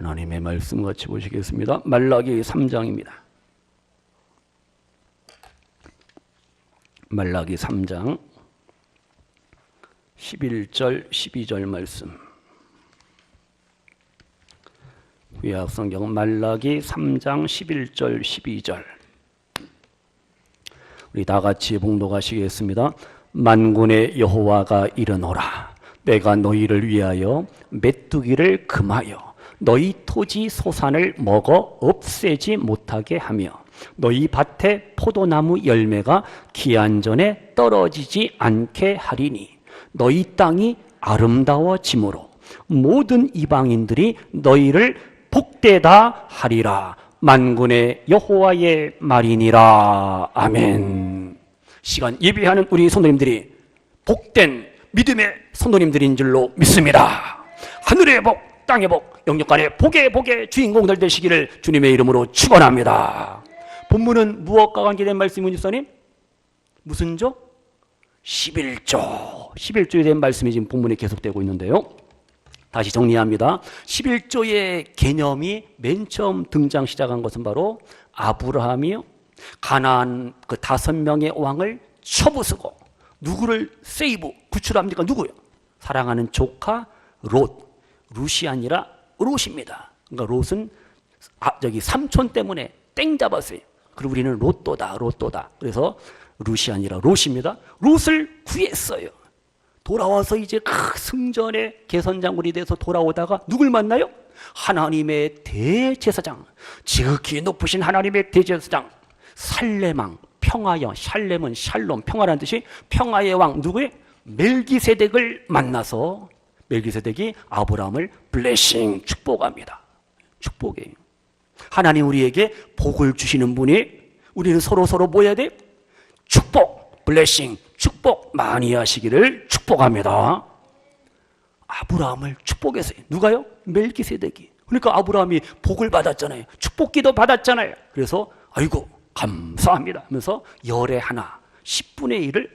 하나님의 말씀 같이 보시겠습니다. 말라기 3장입니다. 말라기 3장 11절 12절 말씀. 구약성경 말라기 3장 11절 12절. 우리 다 같이 봉독하시겠습니다. 만군의 여호와가 이르노라. 내가 너희를 위하여 메뚜기를 금하여 너희 토지 소산을 먹어 없애지 못하게 하며 너희 밭에 포도나무 열매가 기한 전에 떨어지지 않게 하리니 너희 땅이 아름다워짐으로 모든 이방인들이 너희를 복되다 하리라. 만군의 여호와의 말이니라. 아멘. 시간 예배하는 우리 성도님들이 복된 믿음의 성도님들인 줄로 믿습니다. 하늘의 복, 땅의 복, 영육간의 복의 주인공들 되시기를 주님의 이름으로 축원합니다. 본문은 무엇과 관계된 말씀이군요, 집사님? 무슨 조? 11조. 11조에 대한 말씀이 지금 본문에 계속되고 있는데요. 다시 정리합니다. 11조의 개념이 맨 처음 등장 시작한 것은 바로 아브라함이요, 가나안 그 5명의 왕을 쳐부수고 누구를 세이브, 구출합니까? 누구요? 사랑하는 조카 롯이 아니라 롯입니다. 그러니까 롯은 삼촌 때문에 땡 잡았어요. 그리고 우리는 로또다. 그래서 롯이 아니라 롯입니다. 롯을 구했어요. 돌아와서 이제 승전의 개선장군이 돼서 돌아오다가 누굴 만나요? 하나님의 대제사장, 지극히 높으신 하나님의 대제사장 살레망, 평화의 왕. 샬렘은 샬롬, 평화라는 뜻이 평화의 왕 누구의? 멜기세덱을 만나서 멜기세덱이 아브라함을 블레싱, 축복합니다. 축복이에요. 하나님 우리에게 복을 주시는 분이, 우리는 서로 뭐 해야 돼? 축복, 블레싱, 축복 많이 하시기를 축복합니다. 아브라함을 축복했어요. 누가요? 멜기세덱이. 그러니까 아브라함이 복을 받았잖아요. 축복기도 받았잖아요. 그래서 아이고 감사합니다 하면서 열의 하나 10분의 1을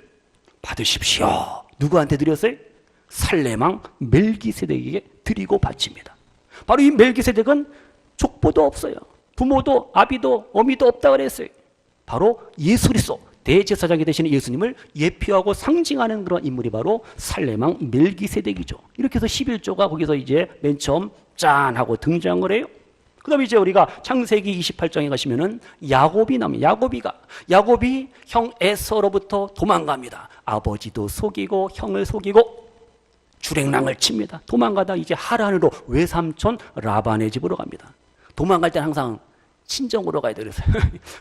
받으십시오. 누구한테 드렸어요? 살레망 멜기세덱에게 드리고 바칩니다. 바로 이 멜기세덱은 족보도 없어요. 부모도 아비도 어미도 없다 그랬어요. 바로 예수 그리스도 대제사장이 되시는 예수님을 예표하고 상징하는 그런 인물이 바로 살레망 멜기세덱이죠. 이렇게 해서 11조가 거기서 이제 맨 처음 짠 하고 등장을 해요. 그 다음에 이제 우리가 창세기 28장에 가시면은 야곱이 나옵니다. 야곱이 형 에서로부터 도망갑니다. 아버지도 속이고 형을 속이고 주랭랑을 칩니다. 도망가다 이제 하란으로 외삼촌 라반의 집으로 갑니다. 도망갈 때는 항상 친정으로 가야 돼요.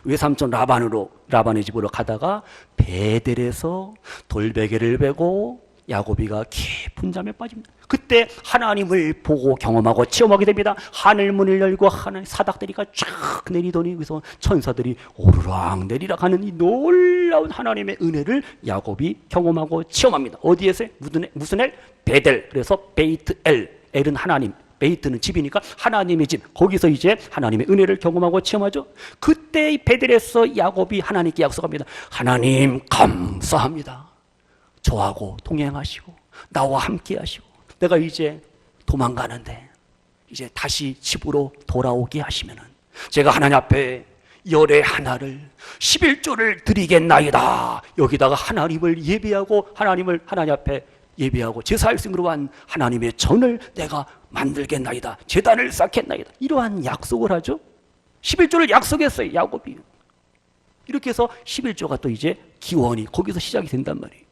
외삼촌 라반의 집으로 가다가 베델에서 돌베개를 베고 야곱이가 깊은 잠에 빠집니다. 그때 하나님을 보고 경험하고 체험하게 됩니다. 하늘 문을 열고 하늘 사닥다리가 쫙 내리더니 그래서 천사들이 오르락 내리락 하는 이 놀라운 하나님의 은혜를 야곱이 경험하고 체험합니다. 어디에서? 무슨 엘? 베델. 그래서 베이트 엘은 하나님, 베이트는 집이니까 하나님의 집. 거기서 이제 하나님의 은혜를 경험하고 체험하죠. 그때 이 베델에서 야곱이 하나님께 약속합니다. 하나님 감사합니다. 저하고 동행하시고 나와 함께 하시고 내가 이제 도망가는데 이제 다시 집으로 돌아오게 하시면은 제가 하나님 앞에 열의 하나를 11조를 드리겠나이다. 여기다가 하나님을 예배하고 하나님 앞에 예배하고 제사할 생으로 한 하나님의 전을 내가 만들겠나이다. 제단을 쌓겠나이다. 이러한 약속을 하죠. 11조를 약속했어요, 야곱이. 이렇게 해서 11조가 또 이제 기원이 거기서 시작이 된단 말이에요.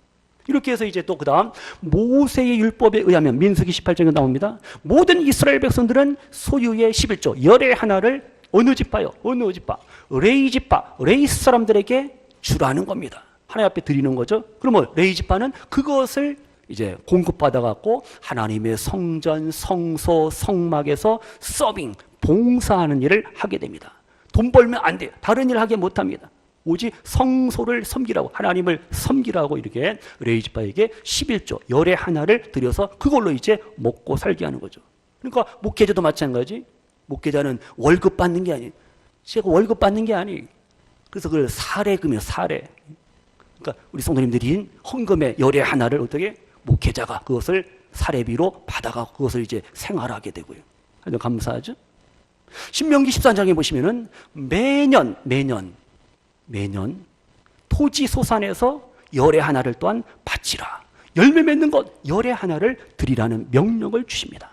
이렇게 해서 이제 또 그 다음 모세의 율법에 의하면 민수기 18장에 나옵니다. 모든 이스라엘 백성들은 소유의 11조 열의 하나를 어느 지파요? 레위 지파, 레위 사람들에게 주라는 겁니다. 하나님 앞에 드리는 거죠. 그러면 레위 지파는 그것을 이제 공급받아 갖고 하나님의 성전, 성소, 성막에서 서빙, 봉사하는 일을 하게 됩니다. 돈 벌면 안 돼요. 다른 일 하게 못 합니다. 오직 성소를 섬기라고, 하나님을 섬기라고 이렇게 레위 지파에게 11조 열의 하나를 드려서 그걸로 이제 먹고 살게 하는 거죠. 그러니까 목회자도 마찬가지. 목회자는 월급 받는 게 아니에요. 제가 월급 받는 게 아니에요. 그래서 그걸 사례금이에요. 사례. 그러니까 우리 성도님들이 헌금의 열의 하나를 어떻게 목회자가 그것을 사례비로 받아가 그것을 이제 생활하게 되고요. 아주 감사하죠. 신명기 14장에 보시면은 매년 토지 소산에서 열의 하나를 또한 바치라. 열매 맺는 것 열의 하나를 드리라는 명령을 주십니다.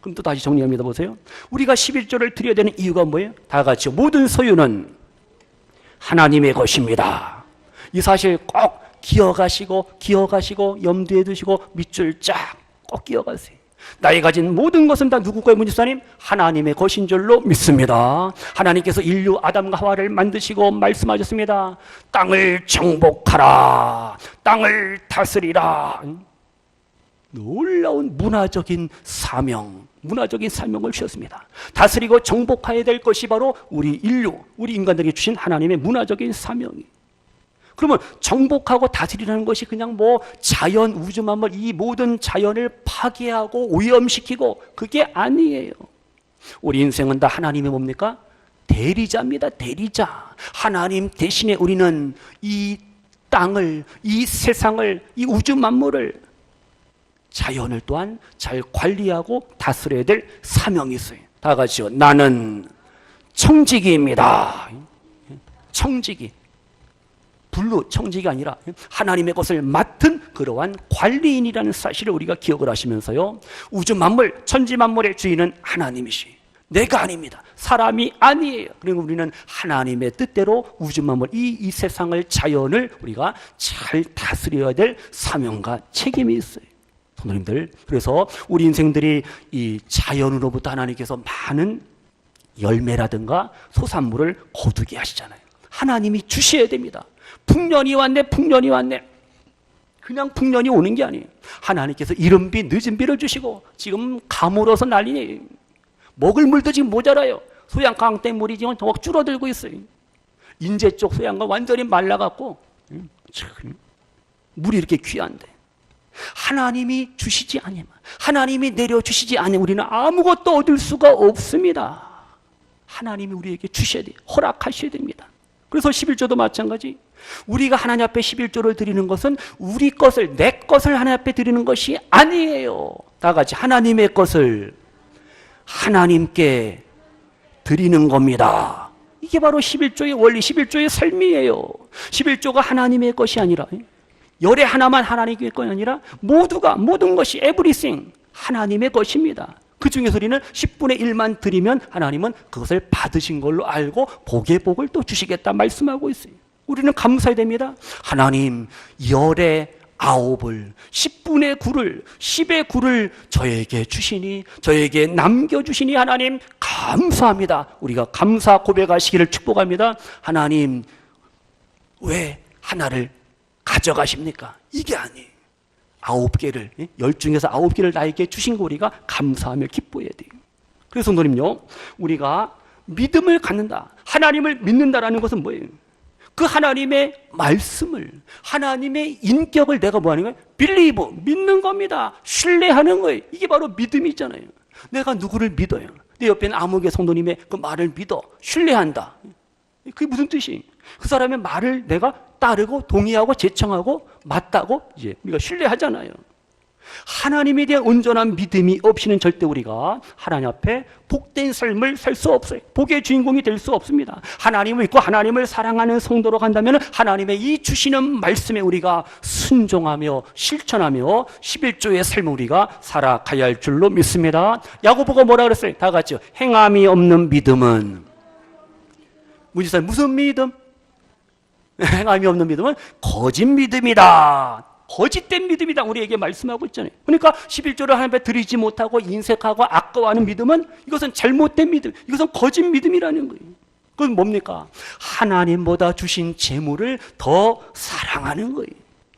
그럼 또 다시 정리합니다. 보세요. 우리가 11조를 드려야 되는 이유가 뭐예요? 다 같이 모든 소유는 하나님의 것입니다. 이 사실 꼭 기억하시고 염두에 두시고 밑줄 쫙 꼭 기억하세요. 나의 가진 모든 것은 다 누구 거예요, 문지사님? 하나님의 것인 줄로 믿습니다. 하나님께서 인류 아담과 하와를 만드시고 말씀하셨습니다. 땅을 정복하라, 땅을 다스리라. 놀라운 문화적인 사명을 주셨습니다. 다스리고 정복해야 될 것이 바로 우리 인간들에게 주신 하나님의 문화적인 사명이. 그러면 정복하고 다스리라는 것이 그냥 자연, 우주 만물 이 모든 자연을 파괴하고 오염시키고 그게 아니에요. 우리 인생은 다 하나님의 뭡니까? 대리자입니다. 대리자. 하나님 대신에 우리는 이 땅을, 이 세상을, 이 우주 만물을, 자연을 또한 잘 관리하고 다스려야 될 사명이 있어요. 다 같이요. 나는 청지기입니다. 청지기. 불로 청지기가 아니라 하나님의 것을 맡은 그러한 관리인이라는 사실을 우리가 기억을 하시면서요. 우주 만물, 천지 만물의 주인은 하나님이시. 내가 아닙니다. 사람이 아니에요. 그리고 우리는 하나님의 뜻대로 우주 만물, 이 세상을, 자연을 우리가 잘 다스려야 될 사명과 책임이 있어요. 성도님들, 그래서 우리 인생들이 이 자연으로부터 하나님께서 많은 열매라든가 소산물을 거두게 하시잖아요. 하나님이 주셔야 됩니다. 풍년이 왔네. 그냥 풍년이 오는 게 아니에요. 하나님께서 이른 비 늦은 비를 주시고 지금 가물어서 난리니 먹을 물도 지금 모자라요. 소양강 댐 물이 지금 더 줄어들고 있어요. 인제 쪽 소양강 완전히 말라갖고 물이 이렇게 귀한데 하나님이 주시지 않으면, 하나님이 내려주시지 않으면 우리는 아무것도 얻을 수가 없습니다. 하나님이 우리에게 주셔야 돼요. 허락하셔야 됩니다. 그래서 11조도 마찬가지. 우리가 하나님 앞에 11조를 드리는 것은 우리 것을, 내 것을 하나님 앞에 드리는 것이 아니에요. 다 같이 하나님의 것을 하나님께 드리는 겁니다. 이게 바로 11조의 원리, 11조의 삶이에요. 11조가 하나님의 것이 아니라, 열의 하나만 하나님의 것이 아니라 모든 것이 everything 하나님의 것입니다. 그 중에서 우리는 10분의 1만 드리면 하나님은 그것을 받으신 걸로 알고 복의 복을 또 주시겠다 말씀하고 있어요. 우리는 감사해야 됩니다. 하나님 열의 9을 10분의 9를 10의 9를 저에게 주시니, 저에게 남겨주시니 하나님 감사합니다. 우리가 감사 고백하시기를 축복합니다. 하나님 왜 하나를 가져가십니까? 이게 아니에요. 9개를, 10 중에서 9개를 나에게 주신 거 우리가 감사하며 기뻐해야 돼요. 그래서 성도님요, 우리가 믿음을 갖는다, 하나님을 믿는다라는 것은 뭐예요? 그 하나님의 말씀을, 하나님의 인격을 내가 뭐 하는 거예요? believe, 믿는 겁니다. 신뢰하는 거예요. 이게 바로 믿음이잖아요. 내가 누구를 믿어요? 내 옆에 있는 아무개 성도님의 그 말을 믿어, 신뢰한다. 그게 무슨 뜻이에요? 그 사람의 말을 내가 따르고 동의하고 제청하고 맞다고 이제 우리가 신뢰하잖아요. 하나님에 대한 온전한 믿음이 없이는 절대 우리가 하나님 앞에 복된 삶을 살 수 없어요. 복의 주인공이 될 수 없습니다. 하나님을 믿고 하나님을 사랑하는 성도로 간다면 하나님의 이 주시는 말씀에 우리가 순종하며 실천하며 11조의 삶을 우리가 살아가야 할 줄로 믿습니다. 야고보가 뭐라 그랬어요? 다 같이요. 행함이 없는 믿음은, 무지사 무슨 믿음? 행함이 없는 믿음은 거짓 믿음이다. 거짓된 믿음이다. 우리에게 말씀하고 있잖아요. 그러니까 11조를 하나님 앞에 드리지 못하고 인색하고 아까워하는 믿음은 이것은 잘못된 믿음, 이것은 거짓 믿음이라는 거예요. 그건 뭡니까? 하나님보다 주신 재물을 더 사랑하는 거예요.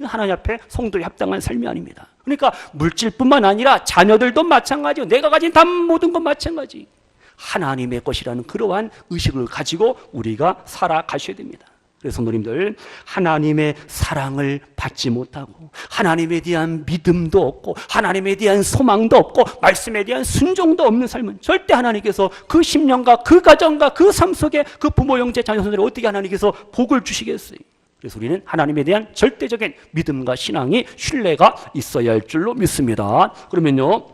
하나님 앞에 성도에 합당한 삶이 아닙니다. 그러니까 물질뿐만 아니라 자녀들도 마찬가지고 내가 가진 모든 건 마찬가지. 하나님의 것이라는 그러한 의식을 가지고 우리가 살아가셔야 됩니다. 그래서 성도님들, 하나님의 사랑을 받지 못하고 하나님에 대한 믿음도 없고 하나님에 대한 소망도 없고 말씀에 대한 순종도 없는 삶은 절대 하나님께서 그 10년과 그 가정과 그 삶 속에 그 부모, 형제, 자녀들을 어떻게 하나님께서 복을 주시겠어요? 그래서 우리는 하나님에 대한 절대적인 믿음과 신앙이, 신뢰가 있어야 할 줄로 믿습니다. 그러면요,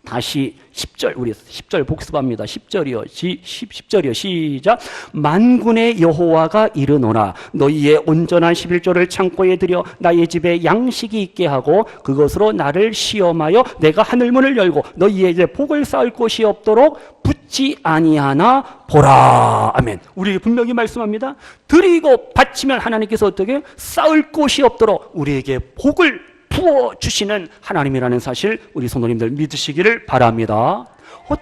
다시 10절, 우리 10절 복습합니다. 10절이요. 10절이요. 시작. 만군의 여호와가 이르노라. 너희의 온전한 11조를 창고에 들여 나의 집에 양식이 있게 하고 그것으로 나를 시험하여 내가 하늘문을 열고 너희에게 복을 쌓을 곳이 없도록 붙지 아니하나 보라. 아멘. 우리에게 분명히 말씀합니다. 드리고 바치면 하나님께서 어떻게 쌓을 곳이 없도록 우리에게 복을 부어주시는 하나님이라는 사실 우리 성도님들 믿으시기를 바랍니다.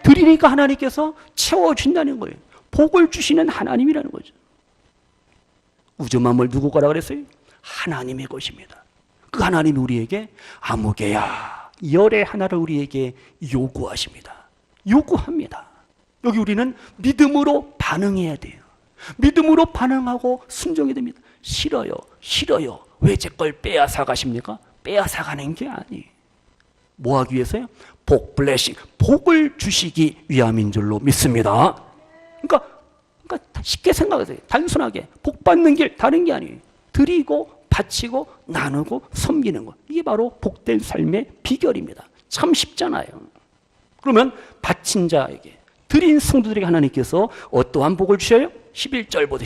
드리니까 하나님께서 채워준다는 거예요. 복을 주시는 하나님이라는 거죠. 우주 만물 누구 거라 그랬어요? 하나님의 것입니다. 그 하나님이 우리에게 아무개야 열의 하나를 우리에게 요구하십니다. 요구합니다. 여기 우리는 믿음으로 반응해야 돼요. 믿음으로 반응하고 순종해야 됩니다. 싫어요. 싫어요. 왜 제 걸 빼앗아 가십니까? 빼앗아 가는 게 아니에요. 뭐 하기 위해서요? 복, 블레싱, 복을 주시기 위함인 줄로 믿습니다. 그러니까 쉽게 생각하세요. 단순하게 복 받는 길 다른 게 아니에요. 드리고 바치고 나누고 섬기는 것. 이게 바로 복된 삶의 비결입니다. 참 쉽잖아요. 그러면 바친 자에게 드린 성도들에게 하나님께서 어떠한 복을 주셔요? 11절부터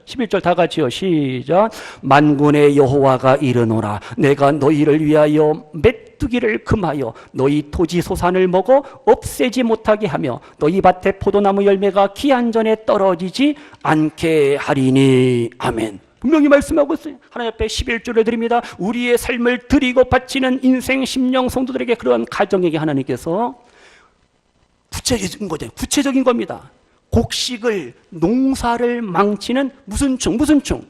11절 다 같이요. 시작. 만군의 여호와가 이르노라. 내가 너희를 위하여 메뚜기를 금하여 너희 토지 소산을 먹어 없애지 못하게 하며 너희 밭에 포도나무 열매가 기한 전에 떨어지지 않게 하리니. 아멘. 분명히 말씀하고 있어요. 하나님 앞에 11조를 드립니다. 우리의 삶을 드리고 바치는 인생 심령 성도들에게 그러한 가정에게 하나님께서 구체적인 겁니다. 곡식을 농사를 망치는 무슨 충?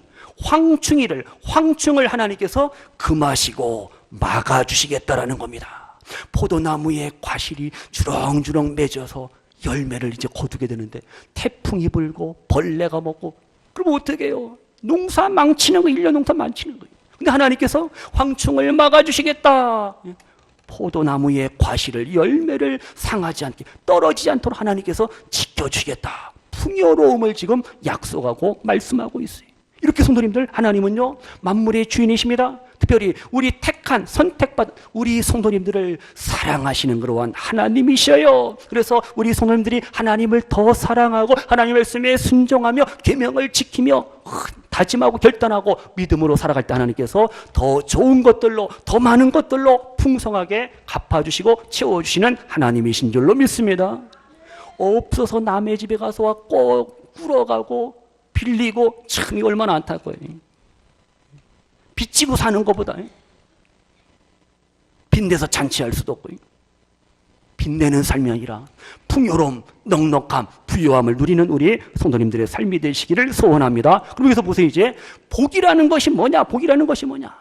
황충을 하나님께서 금하시고 막아주시겠다라는 겁니다. 포도나무의 과실이 주렁주렁 맺어서 열매를 이제 거두게 되는데 태풍이 불고 벌레가 먹고 그럼 어떻게 해요? 농사 망치는 거, 1년 농사 망치는 거예요. 근데 하나님께서 황충을 막아주시겠다. 포도나무의 과실을 열매를 상하지 않게 떨어지지 않도록 하나님께서 지켜주시겠다. 풍요로움을 지금 약속하고 말씀하고 있어요. 이렇게 성도님들 하나님은요 만물의 주인이십니다. 특별히 우리 택한 선택받은 우리 성도님들을 사랑하시는 그러한 하나님이셔요. 그래서 우리 성도님들이 하나님을 더 사랑하고 하나님 말씀에 순종하며 계명을 지키며 다짐하고 결단하고 믿음으로 살아갈 때 하나님께서 더 좋은 것들로 더 많은 것들로 풍성하게 갚아주시고 채워주시는 하나님이신 줄로 믿습니다. 없어서 남의 집에 가서 꼭 꿇어가고 빌리고 참 이 얼마나 안타까워요. 빚지고 사는 것보다 빚내서 잔치할 수도 없고 빚내는 삶이 아니라 풍요로움, 넉넉함, 부유함을 누리는 우리 성도님들의 삶이 되시기를 소원합니다. 그럼 여기서 보세요. 이제 복이라는 것이 뭐냐? 복이라는 것이 뭐냐?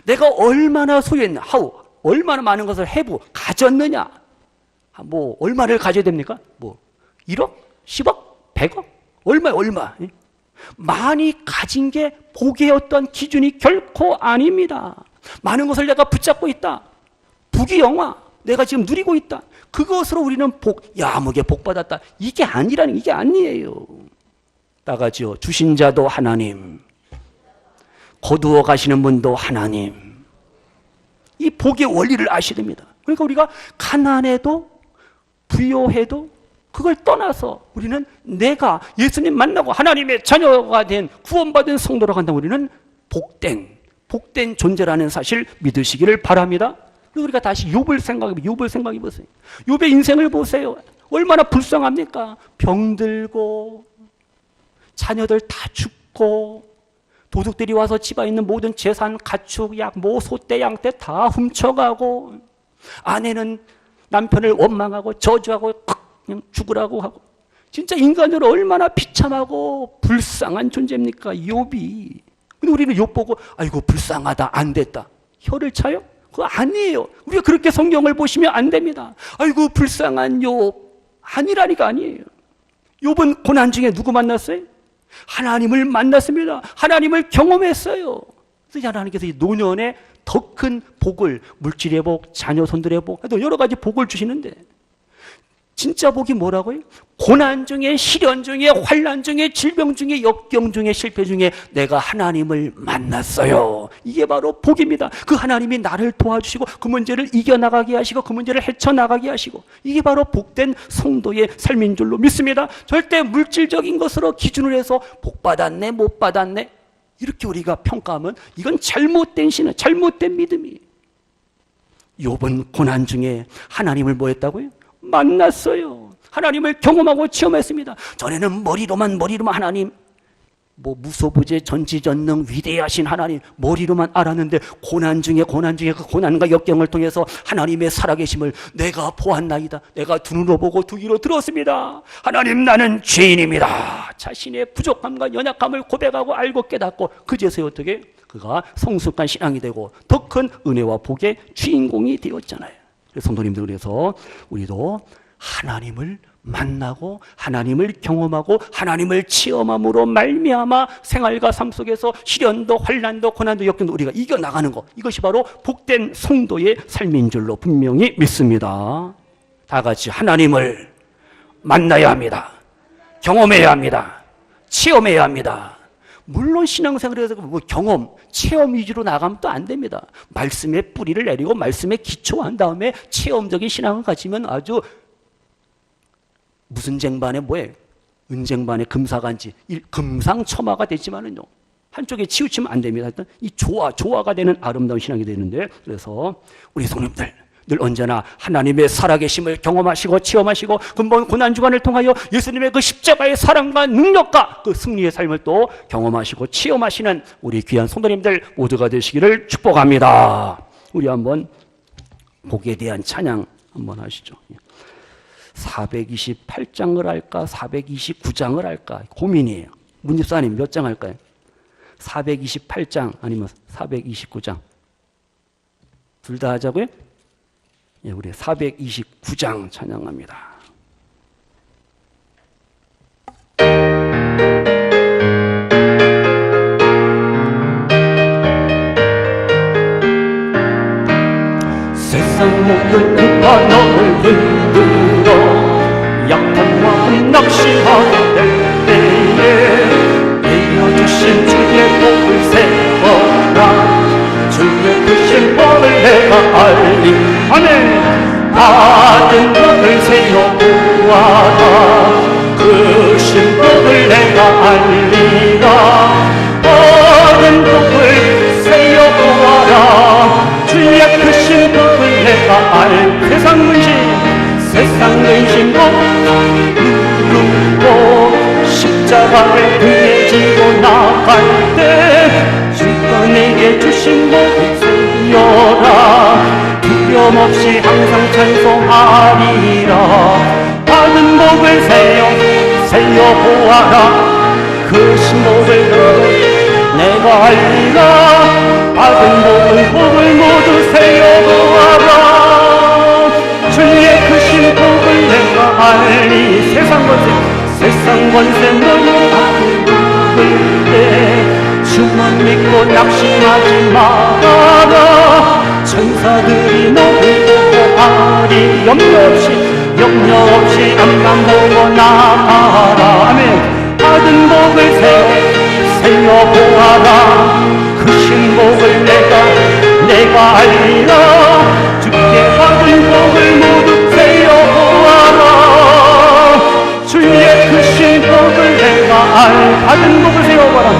내가 얼마나 소유했나? 얼마나 많은 것을 가졌느냐? 뭐 얼마를 가져야 됩니까? 뭐 1억? 10억? 100억? 얼마? 많이 가진 게 복의 어떤 기준이 결코 아닙니다. 많은 것을 내가 붙잡고 있다. 부귀 영화 내가 지금 누리고 있다. 그것으로 우리는 야무게 복 받았다. 이게 아니에요. 따가지요. 주신 자도 하나님, 거두어 가시는 분도 하나님. 이 복의 원리를 아셔야 됩니다. 그러니까 우리가 가난해도 부요해도 그걸 떠나서 우리는 내가 예수님 만나고 하나님의 자녀가 된 구원받은 성도라고 한다면 우리는 복된 존재라는 사실 믿으시기를 바랍니다. 그리고 우리가 다시 욥을 생각해 보세요. 욥의 인생을 보세요. 얼마나 불쌍합니까? 병들고 자녀들 다 죽고 도둑들이 와서 집안에 있는 모든 재산, 가축, 소떼, 양떼 다 훔쳐가고 아내는 남편을 원망하고 저주하고 그냥 죽으라고 하고 진짜 인간으로 얼마나 비참하고 불쌍한 존재입니까? 욥이. 근데 우리는 욥 보고 아이고 불쌍하다 안 됐다. 혀를 차요? 그거 아니에요. 우리가 그렇게 성경을 보시면 안 됩니다. 아이고 불쌍한 욥 아니에요. 욥은 고난 중에 누구 만났어요? 하나님을 만났습니다. 하나님을 경험했어요. 그래서 하나님께서 이 노년에 더 큰 복을 물질의 복, 자녀 손들의 복, 여러 가지 복을 주시는데 진짜 복이 뭐라고요? 고난 중에, 시련 중에, 환난 중에, 질병 중에, 역경 중에, 실패 중에 내가 하나님을 만났어요. 이게 바로 복입니다. 그 하나님이 나를 도와주시고 그 문제를 이겨나가게 하시고 그 문제를 헤쳐나가게 하시고, 이게 바로 복된 성도의 삶인 줄로 믿습니다. 절대 물질적인 것으로 기준을 해서 복 받았네, 못 받았네, 이렇게 우리가 평가하면 이건 잘못된 신앙, 잘못된 믿음이에요. 욥은 고난 중에 하나님을 뭐 했다고요? 만났어요. 하나님을 경험하고 체험했습니다. 전에는 머리로만 하나님, 무소부재 전지전능 위대하신 하나님 머리로만 알았는데, 고난 중에 그 고난과 역경을 통해서 하나님의 살아계심을 내가 보았나이다. 내가 두 눈으로 보고 두 귀로 들었습니다. 하나님, 나는 죄인입니다. 자신의 부족함과 연약함을 고백하고 알고 깨닫고, 그제서야 어떻게 그가 성숙한 신앙이 되고 더 큰 은혜와 복의 주인공이 되었잖아요. 그래서 성도님들, 그래서 우리도 하나님을 만나고 하나님을 경험하고 하나님을 체험함으로 말미암아 생활과 삶 속에서 시련도 환난도 고난도 역경도 우리가 이겨나가는 것, 이것이 바로 복된 성도의 삶인 줄로 분명히 믿습니다. 다 같이 하나님을 만나야 합니다. 경험해야 합니다. 체험해야 합니다. 물론 신앙생활에서 경험, 체험 위주로 나가면 또 안 됩니다. 말씀에 뿌리를 내리고 말씀에 기초한 다음에 체험적인 신앙을 가지면 아주 무슨 쟁반에 은쟁반에 금사간지, 금상첨화가 되지만은요, 한쪽에 치우치면 안 됩니다. 일단 이 조화가 되는 아름다운 신앙이 되는데, 그래서 우리 성도님들 늘 언제나 하나님의 살아계심을 경험하시고 체험하시고 근본 고난주간을 통하여 예수님의 그 십자가의 사랑과 능력과 그 승리의 삶을 또 경험하시고 체험하시는 우리 귀한 성도님들 모두가 되시기를 축복합니다. 우리 한번 복에 대한 찬양 한번 하시죠. 428장을 할까 429장을 할까 고민이에요. 문집사님 몇 장 할까요? 428장 아니면 429장? 둘 다 하자고요? 예, 우리 429장 찬양합니다. 세상 모든 그가 너를 흔들어 약한 마음 낙심하게 될 때에 내려주신 주의 복을 세워라. 주의 크신 복을 내가 알리. 아멘. 받은 복을 세워 보아라. 크신 복을 내가 알리라. 받은 복을 세워 보아라. 주의 크신 복을 내가 알. 세상 근심도 누르고 십자가를 등에 지고 나갈 때 주가 내게 주신 복을 세워라. 두려움 없이 항상 찬송하리라. 받은 복을 세워 보아라. 그 신복을 내가 알리라. 받은 복을 모두 세워 보아라. 주의 크신 복을 내가 알리. 세상 권세 너무 아플 때 주만 믿고 낙심하지 말아라. 천사들이 너를 보호하리. 염려 없이 앞만 보고 나가라. 아멘. 받은 복을 세워 보아라. 크신 복을 내가 알리라. 주께 받은 복을 모두 세워 보아라. 주의 크신 복을 내가 받은 복을 세워 보아라.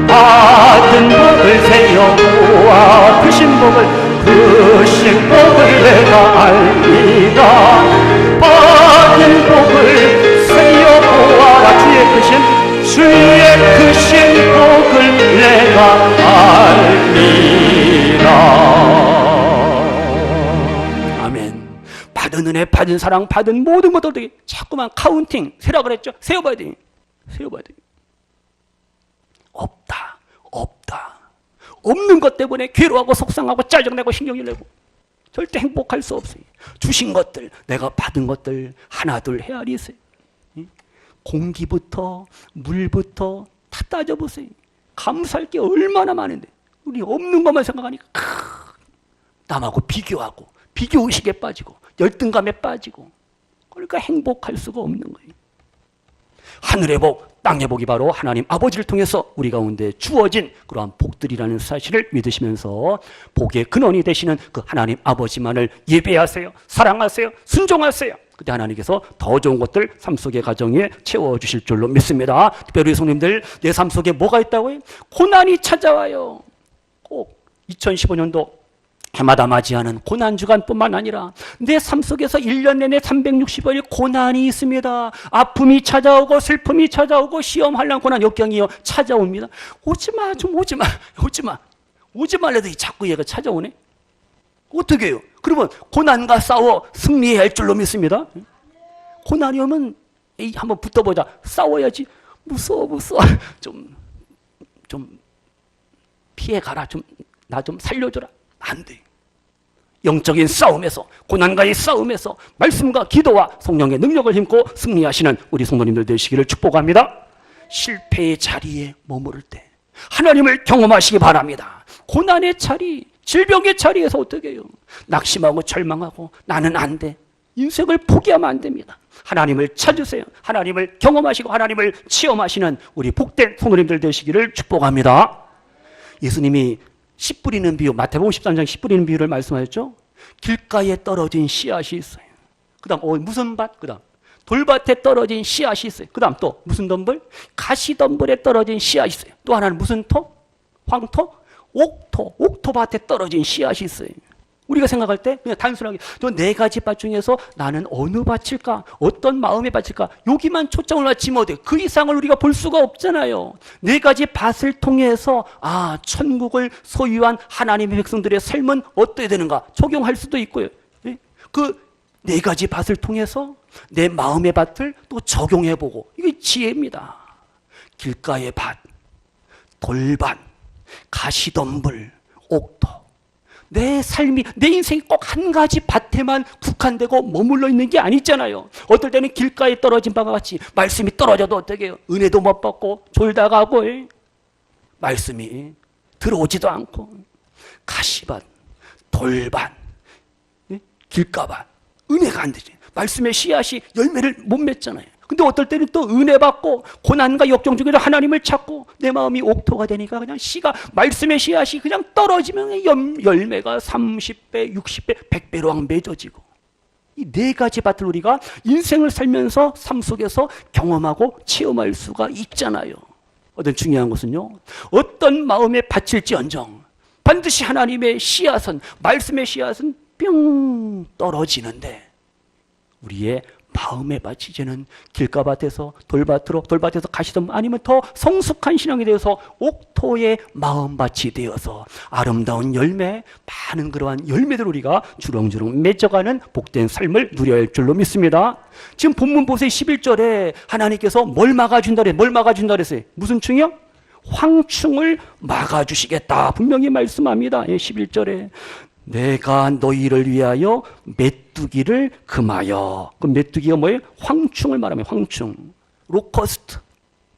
받은 복을 세워 보아. 크신 복을 내가 알리라. 받은 복을 세워 보아라. 주의 크신 복을 내가 알리라. 아멘. 받은 은혜, 받은 사랑, 받은 모든 것들 되게 자꾸만 카운팅 세라 그랬죠. 세워봐야 돼. 없다. 없는 것 때문에 괴로워하고 속상하고 짜증내고 신경질 내고 절대 행복할 수 없어요. 주신 것들, 내가 받은 것들 하나 둘 헤아리 있어요. 공기부터 물부터 다 따져보세요. 감사할 게 얼마나 많은데 우리 없는 것만 생각하니까 남하고 비교하고 비교의식에 빠지고 열등감에 빠지고 그러니까 행복할 수가 없는 거예요. 하늘의 복, 땅의 복이 바로 하나님 아버지를 통해서 우리 가운데 주어진 그러한 복들이라는 사실을 믿으시면서 복의 근원이 되시는 그 하나님 아버지만을 예배하세요. 사랑하세요. 순종하세요. 그때 하나님께서 더 좋은 것들 삶 속의 가정에 채워주실 줄로 믿습니다. 특별히 성님들, 내 삶 속에 뭐가 있다고요? 고난이 찾아와요. 꼭 2015년도 해마다 맞이하는 고난주간뿐만 아니라 내 삶 속에서 1년 내내 365일 고난이 있습니다. 아픔이 찾아오고 슬픔이 찾아오고 시험, 환난, 고난, 역경이요 찾아옵니다. 오지마, 좀 오지마, 오지마. 오지 말래도 자꾸 얘가 찾아오네. 어떻게 해요? 그러면 고난과 싸워 승리해야 할 줄로 믿습니다. 고난이 오면 한번 붙어보자. 싸워야지. 무서워. 좀 피해가라. 나 좀 살려줘라. 안 돼. 영적인 싸움에서, 고난과의 싸움에서 말씀과 기도와 성령의 능력을 힘고 승리하시는 우리 성도님들 되시기를 축복합니다. 실패의 자리에 머무를 때 하나님을 경험하시기 바랍니다. 고난의 자리, 질병의 자리에서 어떻게 해요? 낙심하고 절망하고 나는 안 돼. 인생을 포기하면 안 됩니다. 하나님을 찾으세요. 하나님을 경험하시고 하나님을 체험하시는 우리 복된 성도님들 되시기를 축복합니다. 예수님이 씨 뿌리는 비유, 마태복음 13장 씨 뿌리는 비유를 말씀하셨죠. 길가에 떨어진 씨앗이 있어요. 그 다음 무슨 밭? 그 다음 돌밭에 떨어진 씨앗이 있어요. 그 다음 또 무슨 덤불? 가시덤불에 떨어진 씨앗이 있어요. 또 하나는 무슨 토? 황토? 옥토밭에 떨어진 씨앗이 있어요. 우리가 생각할 때 그냥 단순하게 저 네 가지 밭 중에서 나는 어느 밭일까? 어떤 마음의 밭일까? 여기만 초점을 맞추면 어때요? 그 이상을 우리가 볼 수가 없잖아요. 네 가지 밭을 통해서 천국을 소유한 하나님의 백성들의 삶은 어떻게 되는가? 적용할 수도 있고요. 그 네 가지 밭을 통해서 내 마음의 밭을 또 적용해보고, 이게 지혜입니다. 길가의 밭, 돌밭, 가시덤불, 옥토. 내 삶이, 내 인생이 꼭 한 가지 밭에만 국한되고 머물러 있는 게 아니잖아요. 어떨 때는 길가에 떨어진 바와 같이 말씀이 떨어져도 어떻게 해요? 은혜도 못 받고 졸다 가고 말씀이 들어오지도 않고 가시밭, 돌밭, 길가밭, 은혜가 안 되지. 말씀의 씨앗이 열매를 못 맺잖아요. 근데 어떨 때는 또 은혜 받고 고난과 역경 중에도 하나님을 찾고 내 마음이 옥토가 되니까 그냥 말씀의 씨앗이 그냥 떨어지면 열매가 30배, 60배, 100배로 맺어지고, 이 네 가지 밭을 우리가 인생을 살면서 삶 속에서 경험하고 체험할 수가 있잖아요. 어떤 중요한 것은요, 어떤 마음의 밭일지언정 반드시 하나님의 씨앗은, 말씀의 씨앗은 뿅 떨어지는데 우리의 마음의 밭이 이제는 길가밭에서 돌밭에서 가시던, 아니면 더 성숙한 신앙이 되어서 옥토의 마음밭이 되어서 아름다운 열매, 많은 그러한 열매들 우리가 주렁주렁 맺어가는 복된 삶을 누려야 할 줄로 믿습니다. 지금 본문 보세요. 11절에 하나님께서 뭘 막아준다 그랬어요? 무슨 충이요? 황충을 막아주시겠다 분명히 말씀합니다. 11절에 내가 너희를 위하여 메뚜기를 금하여. 그 메뚜기가 뭐예요? 황충을 말하면 황충, 로커스트,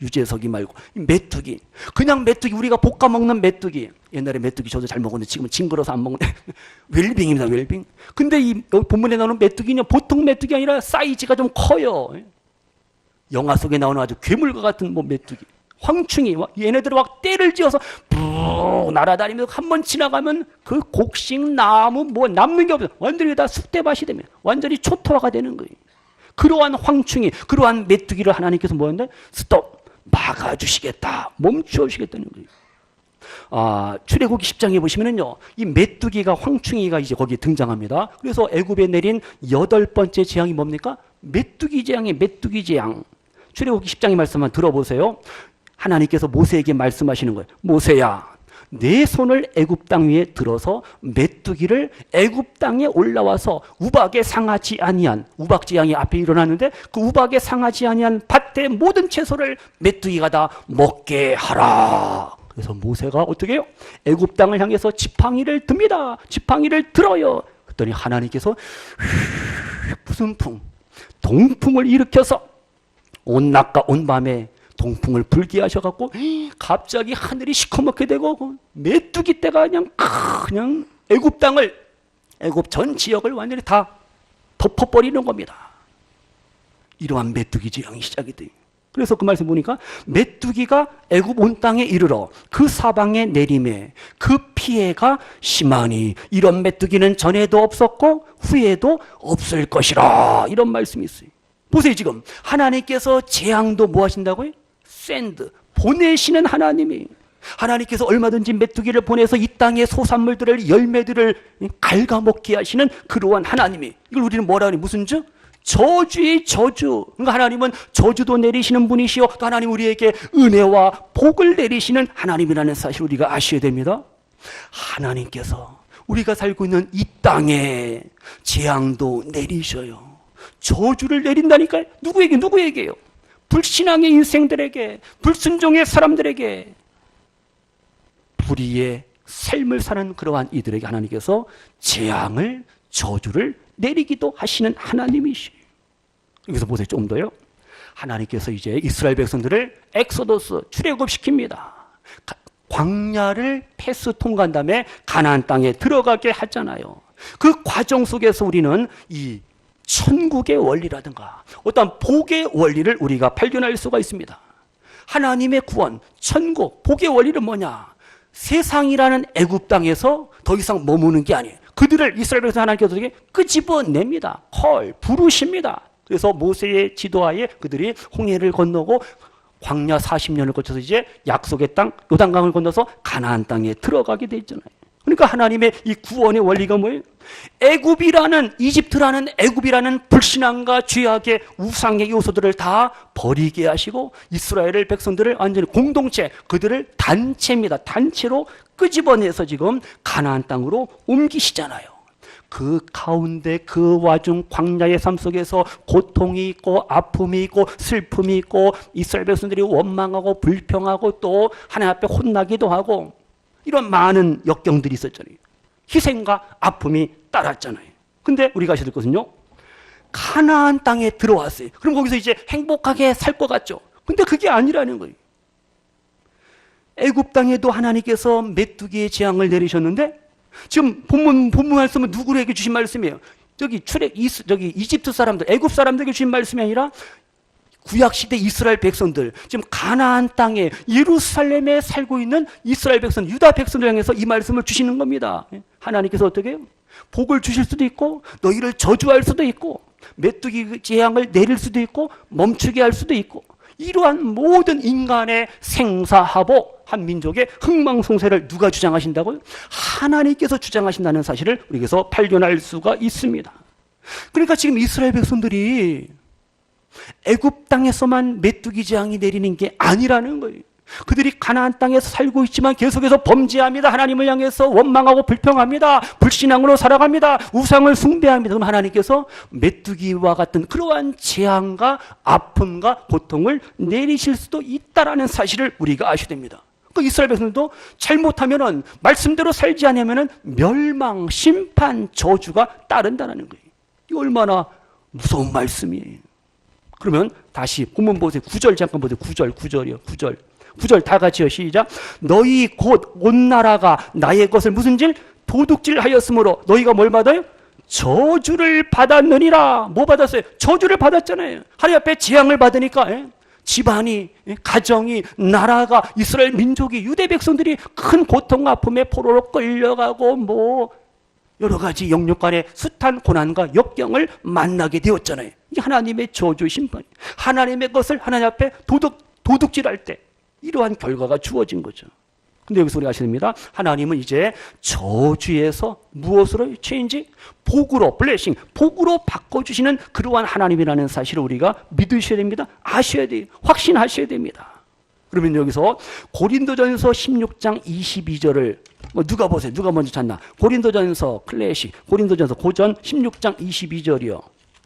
유재석이 말고 메뚜기. 그냥 메뚜기, 우리가 볶아 먹는 메뚜기. 옛날에 메뚜기 저도 잘 먹었는데 지금은 징그러서 안 먹는데 웰빙입니다. 웰빙. 근데 이 본문에 나오는 메뚜기는 보통 메뚜기 아니라 사이즈가 좀 커요. 영화 속에 나오는 아주 괴물과 같은 메뚜기. 황충이 얘네들 막 떼를 지어서 푹 날아다니면서 한번 지나가면 그 곡식, 나무 남는 게 없어요. 완전히 다 쑥대밭이 되면 완전히 초토화가 되는 거예요. 그러한 황충이, 그러한 메뚜기를 하나님께서 뭐였는데 스톱, 막아주시겠다, 멈추시겠다는 거예요. 출애굽기 10장에 보시면은요, 이 메뚜기가, 황충이가 이제 거기에 등장합니다. 그래서 애굽에 내린 8번째 재앙이 뭡니까? 메뚜기 재앙이에요. 메뚜기 재앙. 출애굽기 10장의 말씀 한번 들어보세요. 하나님께서 모세에게 말씀하시는 거예요. 모세야, 내 손을 애굽 땅 위에 들어서 메뚜기를 애굽 땅에 올라와서 우박에 상하지 아니한, 우박 재앙이 앞에 일어났는데 그 우박에 상하지 아니한 밭의 모든 채소를 메뚜기가 다 먹게 하라. 그래서 모세가 어떻게 해요? 애굽 땅을 향해서 지팡이를 듭니다. 지팡이를 들어요. 그랬더니 하나님께서 무슨 풍? 동풍을 일으켜서 온 낮과 온 밤에 동풍을 불게 하셔갖고 갑자기 하늘이 시커멓게 되고 메뚜기 떼가 그냥 애굽 땅을, 애굽 전 지역을 완전히 다 덮어버리는 겁니다. 이러한 메뚜기 재앙이 시작이 돼요. 그래서 그 말씀 보니까 메뚜기가 애굽 온 땅에 이르러 그 사방에 내림에 그 피해가 심하니 이런 메뚜기는 전에도 없었고 후에도 없을 것이라, 이런 말씀이 있어요. 보세요. 지금 하나님께서 재앙도 뭐 하신다고요? 샌드, 보내시는 하나님이, 하나님께서 얼마든지 메뚜기를 보내서 이 땅의 소산물들을, 열매들을 갉아먹게 하시는 그러한 하나님이, 이걸 우리는 뭐라 하니? 무슨 주? 저주의 저주. 그러니까 하나님은 저주도 내리시는 분이시요, 또 하나님 우리에게 은혜와 복을 내리시는 하나님이라는 사실을 우리가 아셔야 됩니다. 하나님께서 우리가 살고 있는 이 땅에 재앙도 내리셔요. 저주를 내린다니까요. 누구에게요? 불신앙의 인생들에게, 불순종의 사람들에게, 불의의 삶을 사는 그러한 이들에게 하나님께서 재앙을, 저주를 내리기도 하시는 하나님이시에요. 여기서 보세요. 좀 더요. 하나님께서 이제 이스라엘 백성들을 엑소더스, 출애굽시킵니다. 광야를 패스 통과한 다음에 가나안 땅에 들어가게 하잖아요. 그 과정 속에서 우리는 이 천국의 원리라든가 어떤 복의 원리를 우리가 발견할 수가 있습니다. 하나님의 구원, 천국, 복의 원리는 뭐냐? 세상이라는 애굽 땅에서 더 이상 머무는 게 아니에요. 그들을 이스라엘 백성 하나님께서 끄집어냅니다. 부르십니다. 그래서 모세의 지도하에 그들이 홍해를 건너고 광야 40년을 거쳐서 이제 약속의 땅 요단강을 건너서 가나안 땅에 들어가게 돼 있잖아요. 그러니까 하나님의 이 구원의 원리가 뭐예요? 애굽이라는, 이집트라는 애굽이라는 불신앙과 죄악의 우상의 요소들을 다 버리게 하시고 이스라엘 백성들을 완전히 공동체, 그들을 단체입니다. 단체로 끄집어내서 지금 가나안 땅으로 옮기시잖아요. 그 가운데 그 와중 광야의 삶 속에서 고통이 있고 아픔이 있고 슬픔이 있고 이스라엘 백성들이 원망하고 불평하고 또 하나님 앞에 혼나기도 하고 이런 많은 역경들이 있었잖아요. 희생과 아픔이 따랐잖아요. 근데 우리가 아셔야 될 것은요, 가나안 땅에 들어왔어요. 그럼 거기서 이제 행복하게 살 것 같죠. 근데 그게 아니라는 거예요. 애굽 땅에도 하나님께서 메뚜기의 재앙을 내리셨는데 지금 본문 말씀은 누구에게 주신 말씀이에요? 저기 이집트 사람들, 애굽 사람들에게 주신 말씀이 아니라 구약시대 이스라엘 백성들, 지금 가나안 땅에 예루살렘에 살고 있는 이스라엘 백성, 유다 백성들 향해서 이 말씀을 주시는 겁니다. 하나님께서 어떻게 해요? 복을 주실 수도 있고 너희를 저주할 수도 있고 메뚜기 재앙을 내릴 수도 있고 멈추게 할 수도 있고, 이러한 모든 인간의 생사하복, 한 민족의 흥망성쇠를 누가 주장하신다고요? 하나님께서 주장하신다는 사실을 우리에게서 발견할 수가 있습니다. 그러니까 지금 이스라엘 백성들이 애굽 땅에서만 메뚜기 재앙이 내리는 게 아니라는 거예요. 그들이 가나안 땅에서 살고 있지만 계속해서 범죄합니다. 하나님을 향해서 원망하고 불평합니다. 불신앙으로 살아갑니다. 우상을 숭배합니다. 그럼 하나님께서 메뚜기와 같은 그러한 재앙과 아픔과 고통을 내리실 수도 있다라는 사실을 우리가 아셔야 됩니다. 그 이스라엘 백성들도 잘못하면은, 말씀대로 살지 않으면은 멸망, 심판, 저주가 따른다는 거예요. 이 얼마나 무서운 말씀이에요. 그러면 다시 본문 보세요. 9절 잠깐 보세요. 9절이요. 9절 다 같이요. 시작. 너희 곧 온 나라가 나의 것을 무슨 질? 도둑질 하였으므로 너희가 뭘 받아요? 저주를 받았느니라. 뭐 받았어요? 저주를 받았잖아요. 하나님 앞에 재앙을 받으니까 집안이, 가정이, 나라가, 이스라엘 민족이, 유대 백성들이 큰 고통과 아픔에 포로로 끌려가고 뭐 여러 가지 영육간의 숱한 고난과 역경을 만나게 되었잖아요. 이게 하나님의 저주 심판, 하나님의 것을 하나님 앞에 도둑질할 때 이러한 결과가 주어진 거죠. 근데 여기서 우리가 아셔야 됩니다. 하나님은 이제 저주에서 무엇으로 체인지? 복으로, 블레싱, 복으로 바꿔주시는 그러한 하나님이라는 사실을 우리가 믿으셔야 됩니다. 아셔야 돼요. 확신하셔야 됩니다. 그러면 여기서 고린도전서 16장 22절을 누가 보세요? 누가 먼저 찾나? 고린도전서 클래식, 고린도전서 고전 16장 22절이요.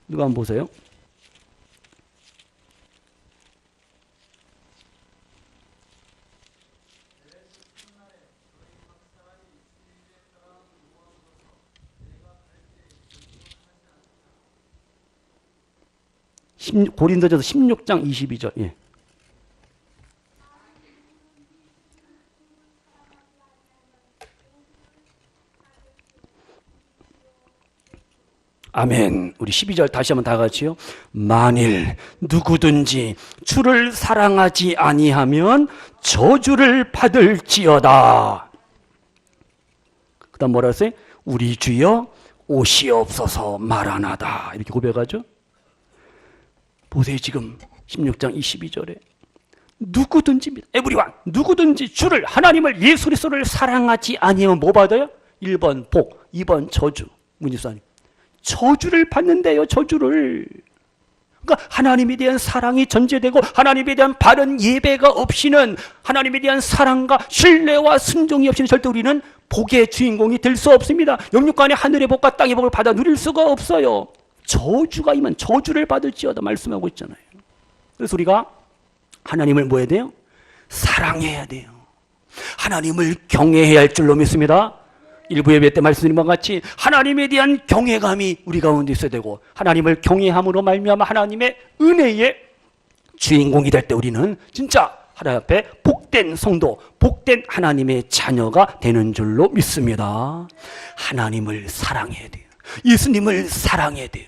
누가 한번 보세요? 고린도전서 16장 22절. 예. 아멘. 우리 12절 다시 한번 다 같이요. 만일 누구든지 주를 사랑하지 아니하면 저주를 받을지어다. 그 다음 뭐라 했어요? 우리 주여 오시옵소서 말하나다. 이렇게 고백하죠. 보세요. 지금 16장 22절에 누구든지입니다. 에브리원 누구든지 주를 하나님을 예수 그리스도를 사랑하지 아니하면 뭐 받아요? 1번 복, 2번 저주. 문집사님 저주를 받는데요. 저주를. 그러니까 하나님에 대한 사랑이 전제되고 하나님에 대한 바른 예배가 없이는 하나님에 대한 사랑과 신뢰와 순종이 없이는 절대 우리는 복의 주인공이 될 수 없습니다. 영육간의 하늘의 복과 땅의 복을 받아 누릴 수가 없어요. 저주가 임한 저주를 받을지어다 말씀하고 있잖아요. 그래서 우리가 하나님을 뭐 해야 돼요? 사랑해야 돼요. 하나님을 경외해야 할 줄로 믿습니다. 일부 예배 때 말씀드린 것 같이 하나님에 대한 경외감이 우리 가운데 있어야 되고 하나님을 경외함으로 말미암아 하나님의 은혜의 주인공이 될 때 우리는 진짜 하나님 앞에 복된 성도, 복된 하나님의 자녀가 되는 줄로 믿습니다. 하나님을 사랑해야 돼요. 예수님을 사랑해야 돼요.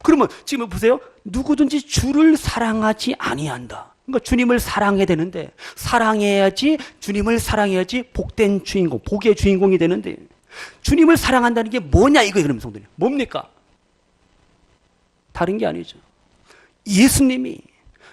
그러면 지금 보세요. 누구든지 주를 사랑하지 아니한다. 그러니까 주님을 사랑해야 되는데 사랑해야지 주님을 사랑해야지 복된 주인공, 복의 주인공이 되는데 주님을 사랑한다는 게 뭐냐 이거예요. 그러면 성도님 뭡니까? 다른 게 아니죠. 예수님이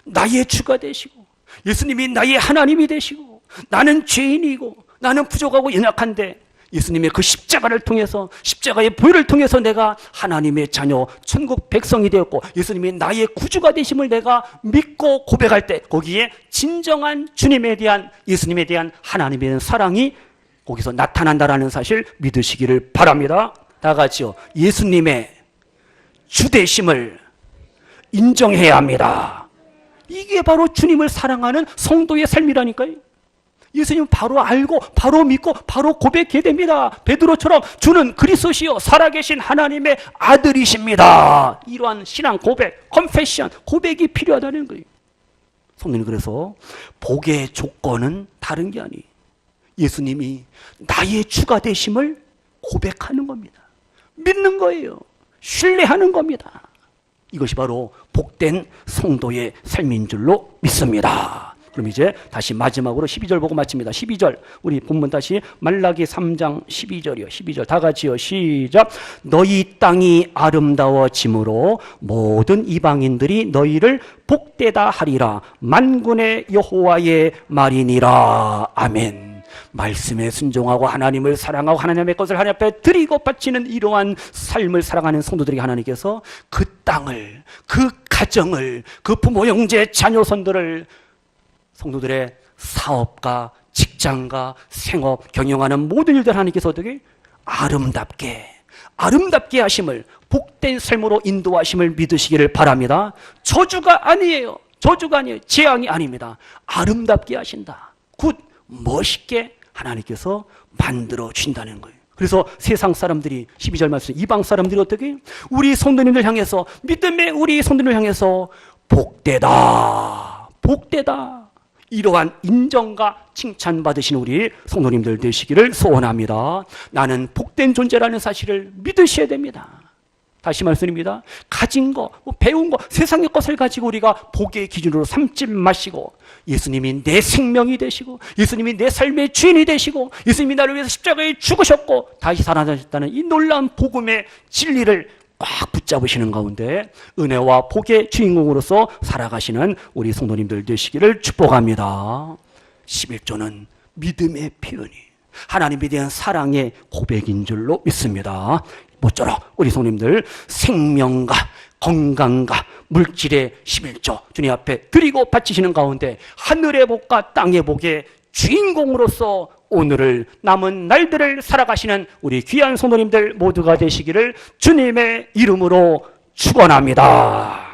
나의 주가 되시고 예수님이 나의 하나님이 되시고 나는 죄인이고 나는 부족하고 연약한데 예수님의 그 십자가를 통해서 십자가의 보혈을 통해서 내가 하나님의 자녀 천국 백성이 되었고 예수님이 나의 구주가 되심을 내가 믿고 고백할 때 거기에 진정한 주님에 대한 예수님에 대한 하나님에 대한 사랑이 거기서 나타난다라는 사실 믿으시기를 바랍니다. 다 같이요. 예수님의 주 되심을 인정해야 합니다. 이게 바로 주님을 사랑하는 성도의 삶이라니까요. 예수님 바로 알고 바로 믿고 바로 고백해야 됩니다. 베드로처럼 주는 그리스도시요 살아계신 하나님의 아들이십니다. 이러한 신앙 고백, 컨페션, 고백이 필요하다는 거예요. 성도님 그래서 복의 조건은 다른 게 아니에요. 예수님이 나의 주가 되심을 고백하는 겁니다. 믿는 거예요. 신뢰하는 겁니다. 이것이 바로 복된 성도의 삶인 줄로 믿습니다. 그럼 이제 다시 마지막으로 12절 보고 마칩니다. 12절 우리 본문 다시 말라기 3장 12절이요. 12절 다 같이요. 시작. 너희 땅이 아름다워짐으로 모든 이방인들이 너희를 복되다 하리라. 만군의 여호와의 말이니라. 아멘. 말씀에 순종하고 하나님을 사랑하고 하나님의 것을 하나님 앞에 드리고 바치는 이러한 삶을 살아가는 성도들에게 하나님께서 그 땅을, 그 가정을, 그 부모 형제 자녀선들을 성도들의 사업과 직장과 생업, 경영하는 모든 일들 하나님께서 어떻게 아름답게 하심을 복된 삶으로 인도하심을 믿으시기를 바랍니다. 저주가 아니에요. 저주가 아니에요. 재앙이 아닙니다. 아름답게 하신다. 굿, 멋있게 하나님께서 만들어 주신다는 거예요. 그래서 세상 사람들이 12절 말씀 이방 사람들이 어떻게 우리 성도님들 향해서 믿음의 우리 성도님을 향해서 복되다 이러한 인정과 칭찬받으신 우리 성도님들 되시기를 소원합니다. 나는 복된 존재라는 사실을 믿으셔야 됩니다. 다시 말씀드립니다. 가진 거, 배운 거, 세상의 것을 가지고 우리가 복의 기준으로 삼지 마시고 예수님이 내 생명이 되시고 예수님이 내 삶의 주인이 되시고 예수님이 나를 위해서 십자가에 죽으셨고 다시 살아나셨다는 이 놀라운 복음의 진리를 꽉 붙잡으시는 가운데 은혜와 복의 주인공으로서 살아가시는 우리 성도님들 되시기를 축복합니다. 11조는 믿음의 표현이 하나님에 대한 사랑의 고백인 줄로 믿습니다. 모쪼록 우리 성도님들 생명과 건강과 물질의 11조 주님 앞에 드리고 바치시는 가운데 하늘의 복과 땅의 복의 주인공으로서 오늘을 남은 날들을 살아가시는 우리 귀한 성도님들 모두가 되시기를 주님의 이름으로 축원합니다.